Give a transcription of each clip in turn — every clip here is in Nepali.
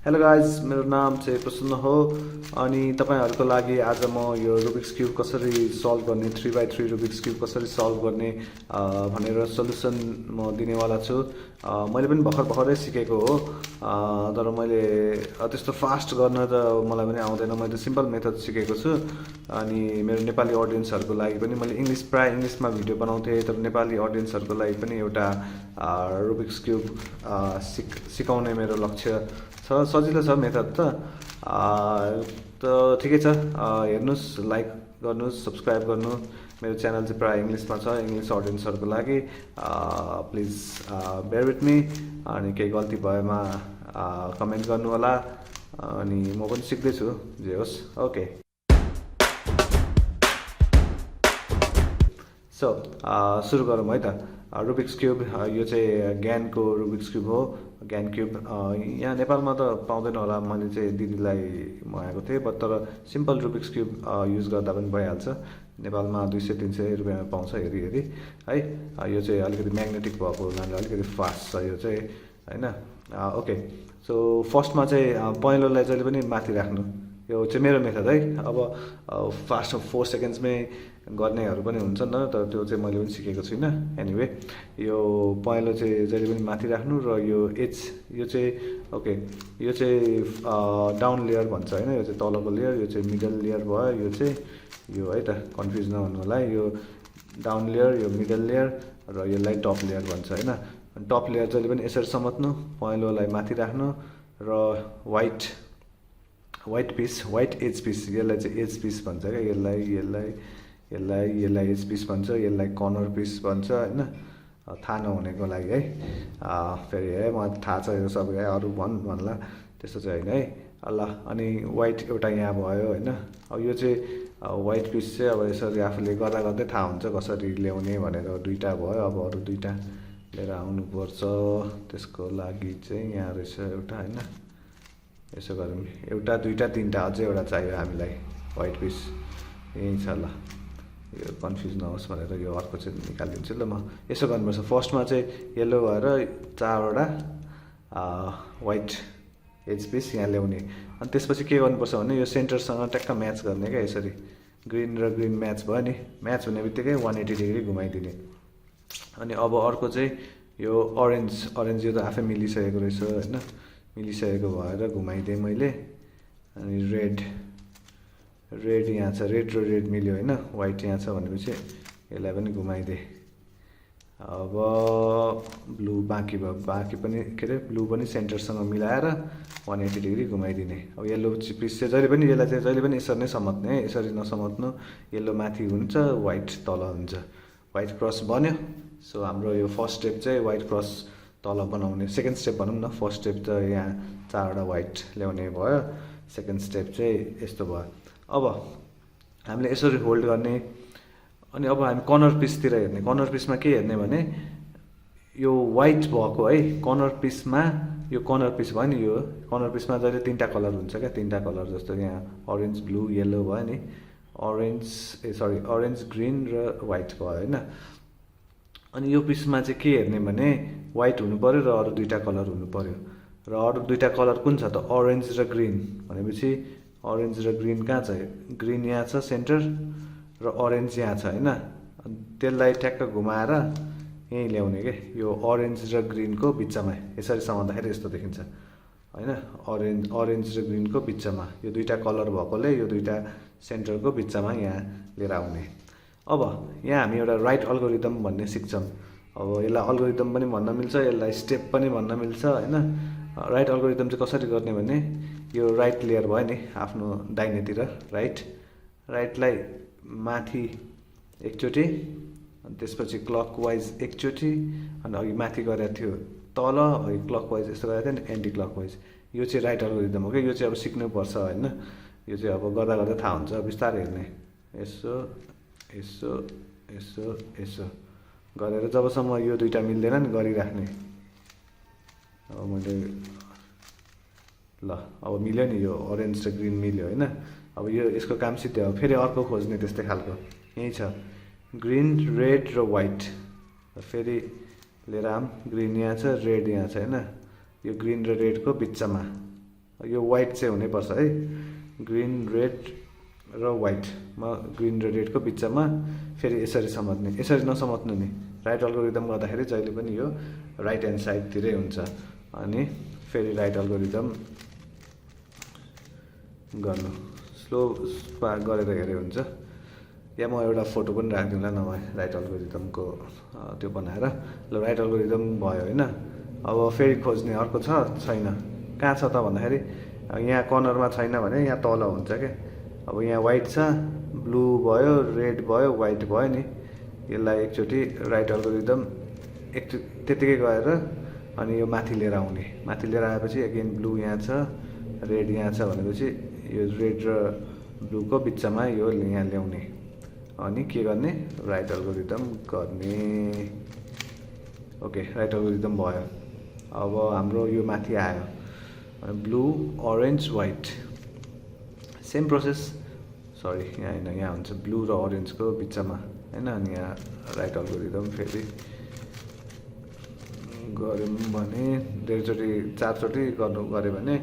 हेलो गाइज, मेरो नाम चाहिँ प्रसन्न हो अनि तपाईहरुको लागि आज म यो रुबिक्स क्यूब कसरी सल्भ गर्ने 3x3 रुबिक्स क्यूब कसरी सल्भ गर्ने भनेर सल्युसन म दिनेवाला छु। मैले पनि भर्खरै सिकेको हो, तर मैले त्यस्तो फास्ट गर्न त मलाई पनि आउँदैन। मैले सिम्पल मेथड सिकेको छु अनि मेरो नेपाली अडियन्सहरुको लागि पनि मैले प्राय इंग्लिशमा भिडियो बनाउँथे, तर नेपाली अडियन्सहरुको लागि पनि एउटा रुबिक्स क्यूब सिकाउने मेरो लक्ष्य छ। सजिलो छ मेथड त ठिकै छ। हेर्नुस्, लाइक गर्नुस्, सब्स्क्राइब गर्नु। मेरो च्यानल चाहिँ प्राय इंग्लिशमा छ, इंग्लिश अडियन्सहरुको लागि। Please bear with me. अनि केही गल्ती भएमा कमेन्ट गर्नु होला अनि म पनि सिक्दै छु, जे होस्। ओके, सो सुरु गरौँ है त। रुबिक्स क्यूब यो चाहिँ ज्ञानको रुबिक्स क्यूब हो। ज्ञान क्यूब यहाँ नेपालमा त पाउँदैन होला, मैले चाहिँ दिदीलाई मगाएको थिएँ। तर सिम्पल रुबिक्स क्यूब युज गर्दा पनि भइहाल्छ। नेपालमा 200-300 रुपियाँमा पाउँछ हेरी हेरी है। यो चाहिँ अलिकति म्याग्नेटिक भएको हुनाले अलिकति फास्ट छ यो चाहिँ, हैन। ओके, सो फर्स्टमा चाहिँ पहेँलोलाई जहिले पनि माथि राख्नु। यो चाहिँ मेरो मेथड है। अब फास्ट 4 सेकेन्ड्समै गर्नेहरू पनि हुन्छ नि त, तर त्यो चाहिँ मैले पनि सिकेको छुइनँ। एनिवे, यो पहेँलो चाहिँ जहिले पनि माथि राख्नु र यो एज यो चाहिँ ओके, यो चाहिँ डाउन लेयर भन्छ हैन। यो चाहिँ तलको लेयर, यो चाहिँ मिडल लेयर भयो। यो चाहिँ यो है त, कन्फ्युज नहुनु होला। यो डाउन लेयर, यो मिडल लेयर र यसलाई टप लेयर भन्छ हैन। टप लेयर जहिले पनि यसरी समात्नु, पहेँलोलाई माथि राख्नु र white piece, white edge piece, यसलाई चाहिँ एज पिस भन्छ क्या। यसलाई एज पिस भन्छ, यसलाई कर्नर पिस भन्छ हैन। थाहा नहुनेको लागि है। फेरि है, मलाई थाहा छ यो सबै, अरू भन्ला त्यस्तो चाहिँ होइन है। ल, अनि व्हाइट एउटा यहाँ भयो हैन। अब यो चाहिँ व्हाइट पिस चाहिँ अब यसरी आफूले गर्दा गर्दै थाहा हुन्छ कसरी ल्याउने भनेर। दुईटा भयो, अब अरू दुईटा लिएर आउनुपर्छ। त्यसको लागि चाहिँ यहाँ रहेछ एउटा हैन। यसो गरौँ, एउटा दुईटा तीनटा, अझै एउटा चाहियो हामीलाई व्हाइट पिस। यही छ। ल, यो कन्फ्युज नहोस् भनेर यो अर्को चाहिँ निकालिदिन्छु। ल, म यसो गर्नुपर्छ। फर्स्टमा चाहिँ येल्लो भएर 4वटा व्हाइट एज पिस यहाँ ल्याउने। अनि त्यसपछि के गर्नुपर्छ भने यो सेन्टरसँग ट्याक्क म्याच गर्ने क्या। यसरी ग्रिन र ग्रिन म्याच भयो नि, म्याच हुने बित्तिकै 180 डिग्री घुमाइदिने। अनि अब अर्को चाहिँ यो अरेन्ज यो त आफै मिलिसकेको रहेछ हैन। मिलिसकेको भएर घुमाइदिएँ मैले। अनि रेड यहाँ छ, रेड र रेड मिल्यो हैन। व्हाइट यहाँ छ भनेपछि यसलाई पनि घुमाइदिएँ। अब ब्लू बाँकी भयो, बाँकी पनि के अरे ब्लू पनि सेन्टरसँग मिलाएर 180 डिग्री घुमाइदिने। अब येल्लो पिस चाहिँ जहिले पनि यसलाई चाहिँ जहिले पनि यसरी नै समात्ने है, यसरी नसमात्नु। येल्लो माथि हुन्छ, व्हाइट तल हुन्छ। व्हाइट क्रस बन्यो। सो हाम्रो यो फर्स्ट स्टेप चाहिँ व्हाइट क्रस तल बनाउने। सेकेन्ड स्टेप भनौँ न। फर्स्ट स्टेप त यहाँ 4वटा व्हाइट ल्याउने भयो। सेकेन्ड स्टेप चाहिँ यस्तो भयो। अब हामीले यसरी होल्ड गर्ने। अनि अब हामी कर्नर पिसतिर हेर्ने। कर्नर पिसमा के हेर्ने भने यो व्हाइट भएको है कर्नर पिसमा, यो कर्नर पिस भयो नि। यो कर्नर पिसमा जहिले 3टा कलर हुन्छ क्या। 3टा कलर जस्तो यहाँ अरेन्ज, ब्लू, येल्लो भयो नि। अरेन्ज, ग्रिन र व्हाइट भयो हैन। अनि यो पिसमा चाहिँ के हेर्ने भने व्हाइट हुनु पर्यो र अरू 2टा कलर हुनु पर्यो। र अरू 2टा कलर कुन छ त? अरेन्ज र ग्रिन। भनेपछि अरेन्ज र ग्रिन कहाँ छ? ग्रिन यहाँ छ सेन्टर र अरेन्ज यहाँ छ हैन। त्यसलाई ठ्याक्क घुमाएर यहीँ ल्याउने के। यो अरेन्ज र ग्रिनको बिचमा यसरी समात्दाखेरि यस्तो देखिन्छ हैन। अरेन्ज र ग्रिनको बिचमा यो 2टा कलर भएकोले यो 2टा सेन्टरको बिचमा यहाँ लिएर आउने। अब यहाँ हामी एउटा राइट अल्गोरिदम भन्ने सिक्छौँ। अब यसलाई अल्गोरिदम पनि भन्न मिल्छ, यसलाई स्टेप पनि भन्न मिल्छ हैन। राइट अल्गोरिदम चाहिँ कसरी गर्ने भने यो राइट लेयर भयो नि आफ्नो दाहिनेतिर, राइटलाई माथि एकचोटि, अनि त्यसपछि क्लकवाइज एकचोटि, अनि अघि माथि गरेको थियो तल, अघि क्लकवाइज यस्तो गरेको थियो नि एन्टी क्लकवाइज। यो चाहिँ राइट अल्गोरिदम हो कि। यो चाहिँ अब सिक्नुपर्छ हैन। यो चाहिँ अब गर्दा गर्दै थाहा हुन्छ, बिस्तारै हेर्ने। यसो यसो यसो यसो गरेर जबसम्म यो 2टा मिल्दैन नि गरिराख्ने। अब मैले ल, अब मिल्यो नि, यो अरेन्ज र ग्रिन मिल्यो हैन। अब यो यसको काम सिद्धि हो। फेरि अर्को खोज्ने त्यस्तै खालको। यही छ ग्रिन, रेड र व्हाइट। फेरि लिएर आऊँ, ग्रिन यहाँ छ, रेड यहाँ छ हैन। यो ग्रिन र रेडको बिचमा यो व्हाइट चाहिँ हुनैपर्छ है, ग्रिन रेड र व्हाइटमा ग्रिन र रेडको बिचमा फेरि यसरी समात्ने, यसरी नसमात्नु नि। राइट अल्गोरिदम गर्दाखेरि जहिले पनि यो राइट ह्यान्ड साइडतिरै हुन्छ। अनि फेरि राइट अल्गोरिदम गर्नु, स्लो गरेर हेरे हुन्छ। या म एउटा फोटो पनि राखिदिउँला नभए राइट अल्गोरिदमको त्यो बनाएर। ल राइट अल्गोरिदम भयो होइन। अब फेरि खोज्ने अर्को छ, छैन। कहाँ छ त भन्दाखेरि यहाँ कर्नरमा छैन भने यहाँ तल हुन्छ क्या। अब यहाँ व्हाइट छ, ब्लू भयो, रेड भयो, व्हाइट भयो नि। यसलाई एकचोटि राइट अल्गोरिदम त्यतिकै गएर अनि यो माथि लिएर आउने। माथि लिएर आएपछि अगेन ब्लू यहाँ छ, रेड यहाँ छ भनेपछि यो रेड र ब्लूको बिचमा यो यहाँ ल्याउने। अनि के गर्ने, राइट अल्गोरिदम गर्ने। ओके, राइट अल्गोरिदम भयो। अब हाम्रो यो माथि आयो, blue orange white, same process. Sorry यहाँ होइन, यहाँ हुन्छ ब्लू र अरेन्जको बिचमा होइन। अनि यहाँ राइट अल्गोरिदम फेरि गऱ्यौँ भने धेरैचोटि 4 चोटि गऱ्यो भने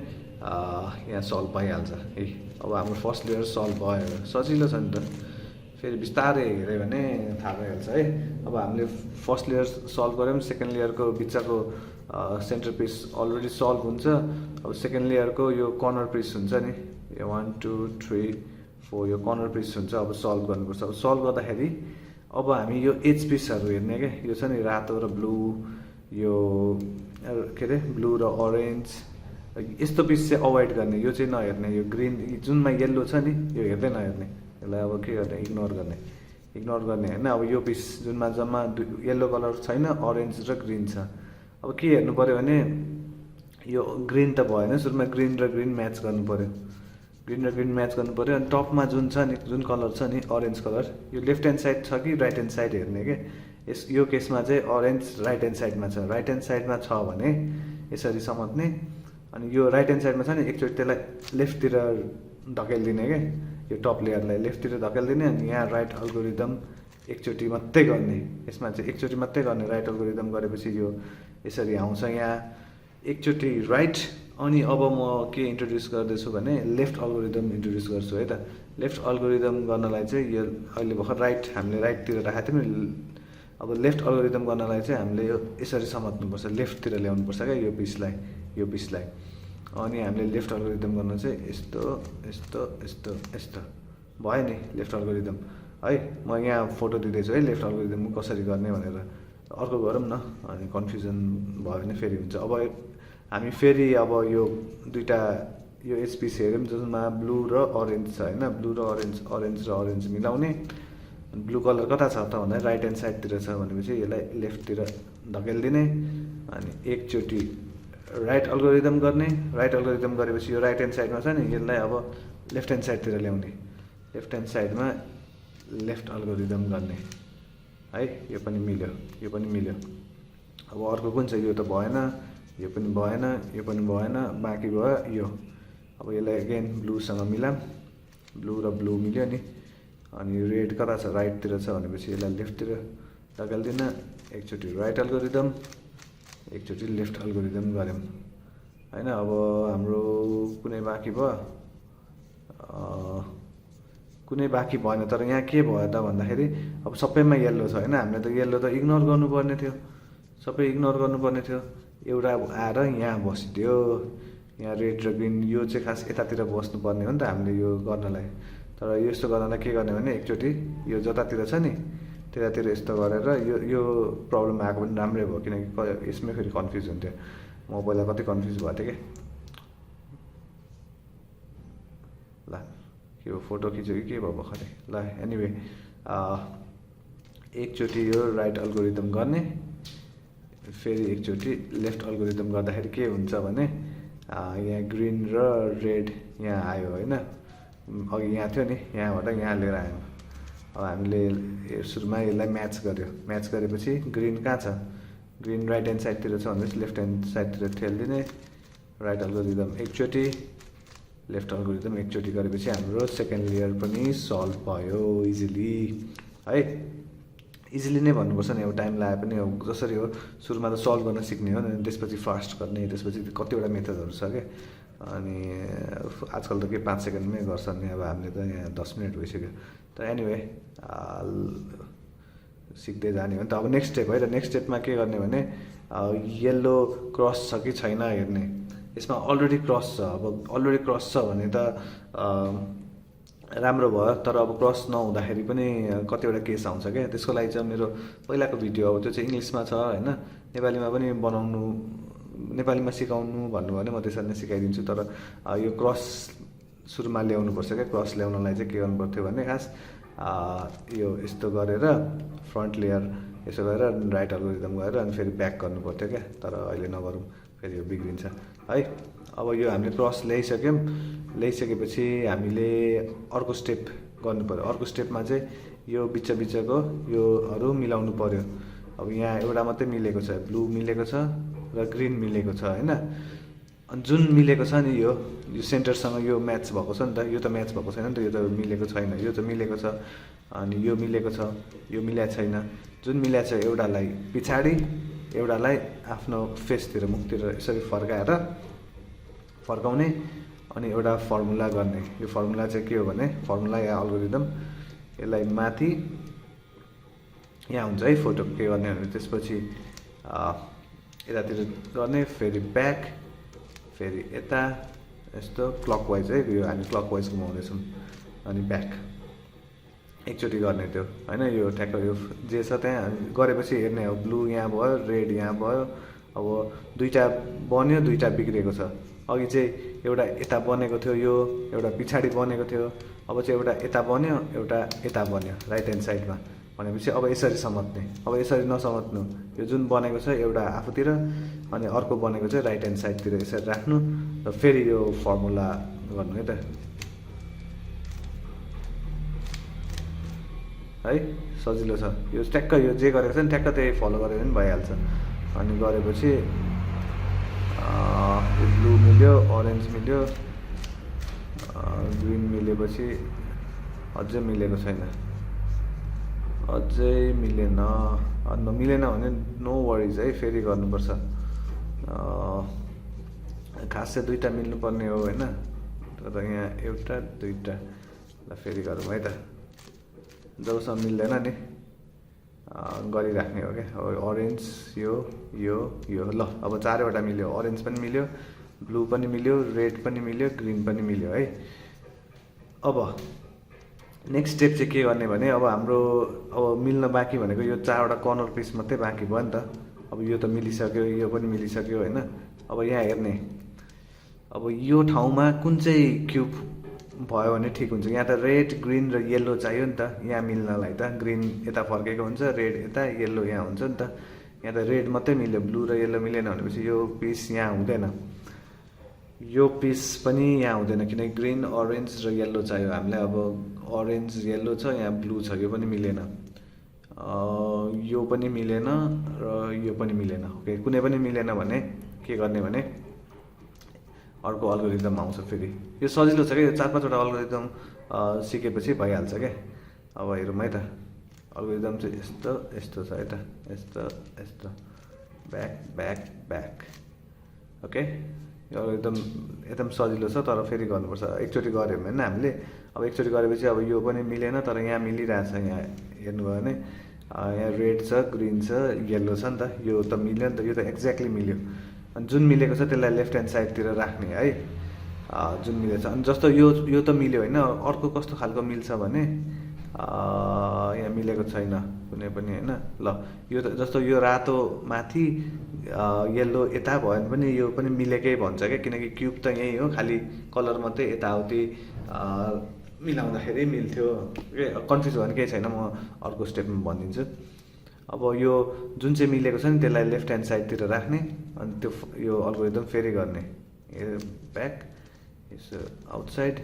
यहाँ सल्भ भइहाल्छ है। अब हाम्रो फर्स्ट लेयर सल्भ भयो, सजिलो छ नि त। फेरि बिस्तारै हेऱ्यो भने थाहा भइहाल्छ है। अब हामीले फर्स्ट लेयर सल्भ गऱ्यौँ, सेकेन्ड लेयरको बिचको सेन्टर पिस अलरेडी सल्भ हुन्छ। अब सेकेन्ड लेयरको यो कर्नर पिस हुन्छ नि, यो 1 2 3 4 यो कर्नर पिस हुन्छ। अब सल्भ गर्नुपर्छ। अब सल्भ गर्दाखेरि अब हामी यो एज पिसहरू हेर्ने क्या। यो छ नि रातो र ब्लू, यो के अरे ब्लू र अरेन्ज, यस्तो पिस चाहिँ अभोइड गर्ने। यो चाहिँ नहेर्ने। यो ग्रिन जुनमा येल्लो छ नि, यो हेर्दै नहेर्ने। यसलाई अब के गर्ने, इग्नोर गर्ने होइन। अब यो पिस जुनमा जम्मा येल्लो कलर छैन, अरेन्ज र ग्रिन छ। अब के हेर्नु पऱ्यो भने यो ग्रिन त भएन, सुरुमा ग्रिन र ग्रिन म्याच गर्नु पऱ्यो। ग्रिन र ग्रिन म्याच गर्नु पऱ्यो। अनि टपमा जुन छ नि, जुन कलर छ नि अरेन्ज कलर, यो लेफ्ट ह्यान्ड साइड छ कि राइट ह्यान्ड साइड हेर्ने के। यो केसमा चाहिँ अरेन्ज राइट ह्यान्ड साइडमा छ। राइट ह्यान्ड साइडमा छ भने यसरी समात्ने। अनि यो राइट ह्यान्ड साइडमा छ नि, एकचोटि त्यसलाई लेफ्टतिर धकेलिदिने क्या। यो टप लेयरलाई लेफ्टतिर धकेलिदिने। अनि यहाँ राइट अल्गोरिदम एकचोटि मात्रै गर्ने। यसमा चाहिँ एकचोटि मात्रै गर्ने। राइट अल्गोरिदम गरेपछि यो यसरी आउँछ यहाँ एकचोटि राइट। अनि अब म के इन्ट्रोड्युस गर्दैछु भने लेफ्ट अल्गोरिदम इन्ट्रोड्युस गर्छु है त। लेफ्ट अल्गोरिदम गर्नलाई चाहिँ यो अहिले भर्खर राइट हामीले राइटतिर राखेको थियौँ नि। अब लेफ्ट अल्गोरिदम गर्नलाई चाहिँ हामीले यो यसरी समात्नुपर्छ, लेफ्टतिर ल्याउनुपर्छ क्या यो पिसलाई। अनि हामीले लेफ्ट अल्गोरिदम गर्न चाहिँ यस्तो यस्तो यस्तो यस्तो भयो नि लेफ्ट अल्गोरिदम है। म यहाँ फोटो दिँदैछु है लेफ्ट अल्गोरिदम कसरी गर्ने भनेर। अर्को गरौँ न, अनि कन्फ्युजन भयो भने फेरि हुन्छ। अब हामी फेरि अब यो दुईवटा यो एच पिस हेऱ्यौँ जसमा ब्लू र अरेन्ज छ होइन। ब्लू र अरेन्ज र अरेन्ज मिलाउने। ब्लू कलर कता छ त भन्दा राइट ह्यान्ड साइडतिर छ भनेपछि यसलाई लेफ्टतिर धकेलिदिने। अनि एकचोटि राइट अल्गोरिदम गर्ने। राइट अल्गोरिदम गरेपछि यो राइट ह्यान्ड साइडमा छ नि, यसलाई अब लेफ्ट ह्यान्ड साइडतिर ल्याउने। लेफ्ट ह्यान्ड साइडमा लेफ्ट अल्गोरिदम गर्ने है। यो पनि मिल्यो। अब अर्को कुन छ, यो त भएन, यो पनि भएन, यो पनि भएन, बाँकी भयो यो। अब यसलाई अगेन ब्लूसँग मिलाम। ब्लू र ब्लू मिल्यो नि। अनि रेड कता छ, राइटतिर छ भनेपछि यसलाई लेफ्टतिर धकेल्दिन। एकचोटि राइट अल्गोरिदम, एकचोटि लेफ्ट अल्गोरिदम गऱ्यौँ होइन। अब हाम्रो कुनै बाँकी भयो, कुनै बाँकी भएन। तर यहाँ के भयो त भन्दाखेरि अब सबैमा येल्लो छ होइन। हामीले त येल्लो त इग्नोर गर्नुपर्ने थियो, सबै इग्नोर गर्नुपर्ने थियो। एउटा आएर यहाँ बसिदियो। यहाँ रेड र ग्रिन यो चाहिँ खास यतातिर बस्नुपर्ने हो नि त हामीले यो गर्नलाई। तर यस्तो गर्नलाई के गर्ने भने एकचोटि यो जतातिर छ नि त्यतातिर यस्तो गरेर यो प्रब्लम आएको पनि राम्रै भयो। किनकि यसमै फेरि कन्फ्युज हुन्थ्यो। म पहिला कति कन्फ्युज भएको थिएँ कि। ल यो फोटो खिच्यो कि के भयो भर्खरै। ल एनिवे एकचोटि यो राइट अल्गोरिदम गर्ने, फेरि एकचोटि लेफ्ट अल्गोरिदम गर्दाखेरि के हुन्छ भने यहाँ ग्रिन र रेड यहाँ आयो होइन। अघि यहाँ थियो नि, यहाँबाट यहाँ लिएर आयौँ। अब हामीले सुरुमा यसलाई म्याच गर्यो। म्याच गरेपछि ग्रिन कहाँ छ, ग्रिन राइट ह्यान्ड साइडतिर छ भनेपछि लेफ्ट ह्यान्ड साइडतिर ठेलिदिने। राइट अल्गोरिदम एकचोटि, लेफ्ट अल्गोरिदम एकचोटि गरेपछि हाम्रो सेकेन्ड लेयर पनि सल्भ भयो इजिली है। इजिली नै भन्नुपर्छ नि, अब टाइम लाए पनि अब जसरी हो सुरुमा त सल्भ गर्न सिक्ने हो नि, त्यसपछि फास्ट गर्ने, त्यसपछि कतिवटा मेथडहरू छ क्या। अनि आजकल त के 5 सेकेन्डमै गर्छ नि, अब हामीले त यहाँ 10 मिनट भइसक्यो। त एनिवे सिक्दै जाने हो नि त। अब नेक्स्ट स्टेप है त, नेक्स्ट स्टेपमा के गर्ने भने येल्लो क्रस छ कि छैन हेर्ने। यसमा अलरेडी क्रस छ, अब अलरेडी क्रस छ भने त राम्रो भयो, तर अब क्रस नहुँदाखेरि पनि कतिवटा केस आउँछ क्या। त्यसको लागि चाहिँ मेरो पहिलाको भिडियो, अब त्यो चाहिँ इङ्ग्लिसमा छ होइन, नेपालीमा पनि बनाउनु, नेपालीमा सिकाउनु भन्नुभयो भने म त्यसरी नै सिकाइदिन्छु। तर यो क्रस सुरुमा ल्याउनुपर्छ क्या। क्रस ल्याउनलाई चाहिँ के गर्नु पर्थ्यो भने खास यो यस्तो गरेर फ्रन्ट लेयर यसो गरेर राइट अल्गोरिदम गरेर अनि फेरि ब्याक गर्नु पर्थ्यो क्या। तर अहिले नगरौँ, फेरि यो बिग्रिन्छ है। अब यो हामीले क्रस ल्याइसक्यौँ, ल्याइसकेपछि हामीले अर्को स्टेप गर्नु पऱ्यो। अर्को स्टेपमा चाहिँ यो बिचको योहरू मिलाउनु पऱ्यो। अब यहाँ एउटा मात्रै मिलेको छ, ब्लू मिलेको छ र ग्रिन मिलेको छ होइन। अनि जुन मिलेको छ नि यो सेन्टरसँग यो म्याच भएको छ नि त, यो त म्याच भएको छैन नि त, यो त मिलेको छैन, यो त मिलेको छ, अनि यो मिलेको छ, यो मिलेको छैन। जुन मिलेको छ एउटालाई पछाडि, एउटालाई आफ्नो फेसतिर मुखतिर यसरी फर्काउने अनि एउटा फर्मुला गर्ने। यो फर्मुला चाहिँ के हो भने फर्मुला या अल्गोरिदम, यसलाई माथि यहाँ हुन्छ है फोटो के गर्ने भने त्यसपछि यतातिर गर्ने, फेरि ब्याक, फेरि यता यस्तो क्लकवाइज है, यो हामी क्लकवाइज घुमाउँदैछौँ अनि ब्याक एकचोटि गर्ने त्यो होइन। यो ठ्याक्क यो जे छ त्यहाँ गरेपछि हेर्ने हो, ब्लू यहाँ भयो, रेड यहाँ भयो। अब दुईवटा बन्यो, दुईवटा बिग्रेको छ। अघि चाहिँ एउटा यता बनेको थियो, यो एउटा पछाडि बनेको थियो, अब चाहिँ एउटा यता बन्यो, एउटा यता बन्यो राइट ह्यान्ड साइडमा। भनेपछि अब यसरी समात्ने, अब यसरी नसमात्नु, यो जुन बनेको छ एउटा आफूतिर अनि अर्को बनेको चाहिँ राइट ह्यान्ड साइडतिर यसरी राख्नु र फेरि यो फर्मुला गर्नु है त है। सजिलो छ यो, ट्याक्क यो जे गरेको छ नि ट्याक्क त्यही फलो गरेर पनि भइहाल्छ। अनि गरेपछि ब्लू मिल्यो, अरेन्ज मिल्यो, ग्रिन मिलेपछि अझै मिलेको छैन, अझै मिलेन। मिलेन भने नो वरिज है, फेरि गर्नुपर्छ। खास चाहिँ दुईवटा मिल्नुपर्ने हो होइन, तर यहाँ एउटा दुईवटा ल फेरि गरौँ है त। जबसम्म मिल्दैन नि गरिराख्ने हो क्या। अरेन्ज यो यो यो ल अब चारवटा मिल्यो, अरेन्ज पनि मिल्यो, ब्लू पनि मिल्यो, रेड पनि मिल्यो, ग्रिन पनि मिल्यो है। अब नेक्स्ट स्टेप चाहिँ के गर्ने भने अब हाम्रो अब मिल्न बाँकी भनेको यो चारवटा कर्नर पिस मात्रै बाँकी भयो नि त। अब यो त मिलिसक्यो, यो पनि मिलिसक्यो होइन। अब यहाँ हेर्ने, अब यो ठाउँमा कुन चाहिँ क्युब भयो भने ठिक हुन्छ। यहाँ त रेड, ग्रिन र येल्लो चाहियो नि त यहाँ मिल्नलाई त। ग्रिन यता फर्केको हुन्छ, रेड यता, येल्लो यहाँ हुन्छ नि त। यहाँ त रेड मात्रै मिल्यो, ब्लू र येल्लो मिलेन भनेपछि यो पिस यहाँ हुँदैन, यो पिस पनि यहाँ हुँदैन, किनकि ग्रिन, अरेन्ज र येल्लो चाहियो हामीलाई। अब अरेन्ज येल्लो छ, यहाँ ब्लू छ, यो पनि मिलेन, यो पनि मिलेन र यो पनि मिलेन। ओके, कुनै पनि मिलेन भने के गर्ने भने अर्को अल्गोरिदम आउँछ फेरि। यो सजिलो छ क्या, यो 4-5वटा अल्गोरिदम सिकेपछि भइहाल्छ क्या। अब हेरौँ है त, अल्गोरिदम चाहिँ यस्तो यस्तो छ है त, यस्तो यस्तो ब्याक ब्याक ब्याक। ओके, यो एकदम सजिलो छ, तर फेरि गर्नुपर्छ। एकचोटि गऱ्यो भने हामीले, अब एकचोटि गरेपछि अब यो पनि मिलेन, तर यहाँ मिलिरहेछ। यहाँ हेर्नुभयो भने यहाँ रेड छ, ग्रिन छ, येल्लो छ नि त, यो त मिल्यो नि त, यो त एक्ज्याक्टली मिल्यो। अनि जुन मिलेको छ त्यसलाई लेफ्ट ह्यान्ड साइडतिर राख्ने है, जुन मिलेको छ। अनि जस्तो यो त मिल्यो होइन, अर्को कस्तो खालको मिल्छ भने यहाँ मिलेको छैन कुनै पनि होइन। ल यो त जस्तो यो रातो माथि येल्लो यता भयो भने पनि यो पनि मिलेकै भन्छ क्या, किनकि क्युब त यही हो, खालि कलर मात्रै यताउति मिलाउँदाखेरि मिल्थ्यो। कन्फ्युज भयो भने केही छैन, म अर्को स्टेपमा भनिदिन्छु। अब यो जुन चाहिँ मिलेको छ नि त्यसलाई लेफ्ट ह्यान्ड साइडतिर राख्ने, अनि त्यो यो अल्गोरिदम फेरि गर्ने, ब्याक यसो आउटसाइड,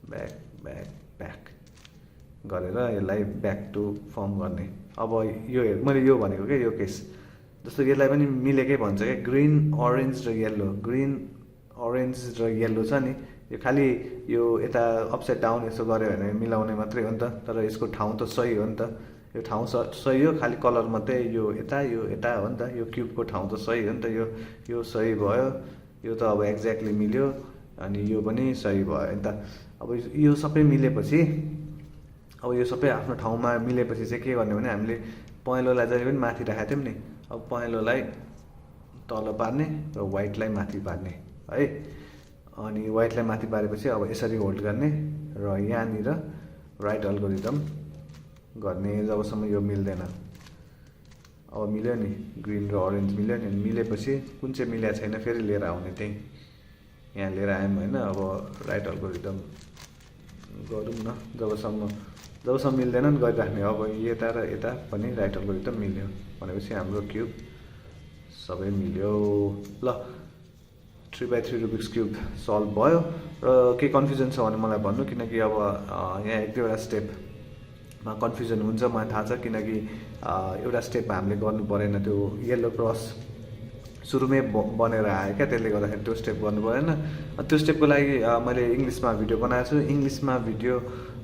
ब्याक ब्याक ब्याक गरेर यसलाई ब्याक टु फर्म गर्ने। अब यो मैले यो भनेको क्या, यो केस जस्तो यसलाई पनि मिलेकै भन्छ क्या, ग्रिन, अरेन्ज र येल्लो। ग्रिन, अरेन्ज र येल्लो छ नि, यो खालि यो यता अपसाइड डाउन यसो गऱ्यो भने मिलाउने मात्रै हो नि त, तर यसको ठाउँ त सही हो नि त। यो ठाउँ सही हो, खालि कलर मात्रै यो यता हो नि त। यो क्युबको ठाउँ त सही हो नि त, यो सही भयो, यो त अब एक्ज्याक्टली मिल्यो, अनि यो पनि सही भयो नि त। अब यो सबै मिलेपछि अब यो सबै आफ्नो ठाउँमा मिलेपछि चाहिँ के गर्ने भने हामीले पहेँलोलाई जहिले पनि माथि राखेको थियौँ नि, अब पहेँलोलाई तल पार्ने र व्हाइटलाई माथि पार्ने है। अनि व्हाइटलाई माथि पारेपछि अब यसरी होल्ड गर्ने र यहाँनिर राइट अल्गोरिदम गर्ने जबसम्म यो मिल्दैन। अब मिल्यो नि, ग्रिन र अरेन्ज मिल्यो नि, मिलेपछि कुन चाहिँ मिलेको छैन फेरि लिएर आउने, त्यही यहाँ लिएर आयौँ होइन। अब राइट अल्गोरिदम गरौँ न, जबसम्म मिल्दैन नि गरिराख्ने। अब यता र यता पनि राइट अल्गोरिदम मिल्यो भनेपछि हाम्रो क्युब सबै मिल्यो। ल 3x3 रुबिक्स क्युब सल्भ भयो। र के कन्फ्युजन छ भने मलाई भन्नु, किनकि अब यहाँ एक दुईवटा स्टेपमा कन्फ्युजन हुन्छ मलाई थाहा छ, किनकि एउटा स्टेपमा हामीले गर्नु परेन, त्यो येल्लो क्रस सुरुमै बनेर आयो क्या, त्यसले गर्दाखेरि त्यो स्टेप गर्नु परेन। त्यो स्टेपको लागि मैले इङ्ग्लिसमा भिडियो बनाएको छु। इङ्ग्लिसमा भिडियो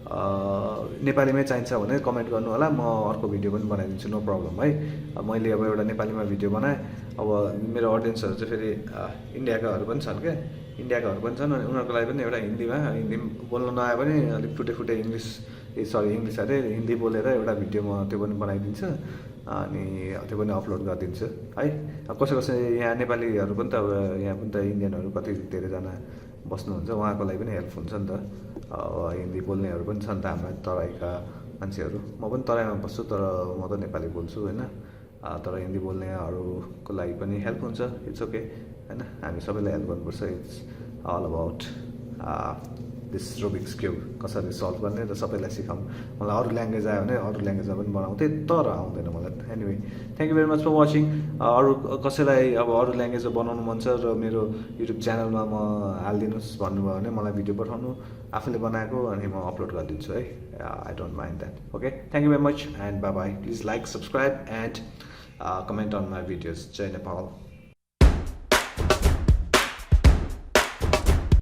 नेपालीमै चाहिन्छ भने कमेन्ट गर्नु होला, म अर्को भिडियो पनि बनाइदिन्छु, नो प्रब्लम है। मैले अब एउटा नेपालीमा भिडियो बनाएँ। अब मेरो अडियन्सहरू चाहिँ फेरि इन्डियाकाहरू पनि छन् क्या, इन्डियाकाहरू पनि छन्, अनि उनीहरूको लागि पनि एउटा हिन्दी बोल्नु नआए पनि अलिक फुटे इङ्ग्लिस इङ्ग्लिस अरे हिन्दी बोलेर एउटा भिडियो म त्यो पनि बनाइदिन्छु, अनि त्यो पनि अपलोड गरिदिन्छु है। कसै यहाँ नेपालीहरू पनि त अब यहाँ पनि त इन्डियनहरू कति धेरैजना बस्नुहुन्छ, उहाँको लागि पनि हेल्प हुन्छ नि त। हिन्दी बोल्नेहरू पनि छन् त हाम्रा तराईका मान्छेहरू, म पनि तराईमा बस्छु तर म त नेपाली बोल्छु होइन। तर हिन्दी बोल्नेहरूको लागि पनि हेल्प हुन्छ, इट्स ओके होइन। हामी सबैलाई हेल्प गर्नुपर्छ। It's all about this Rubik's cube कसरी सल्भ गर्ने र सबैलाई सिकाउँ। मलाई अरू ल्याङ्ग्वेज आयो भने अरू ल्याङ्ग्वेजमा पनि बनाउँथेँ, तर आउँदैन मलाई। Anyway thank you very much for watching. अरू कसैलाई अब अरू ल्याङ्ग्वेजमा बनाउनु मन छ र मेरो युट्युब च्यानलमा म हालिदिनुहोस् भन्नुभयो भने मलाई भिडियो पठाउनु, आफूले बनाएको, अनि म अपलोड गरिदिन्छु है। I don't mind that. Okay, thank you very much and by by. Please like, subscribe and comment on my videos. Jai Nepal.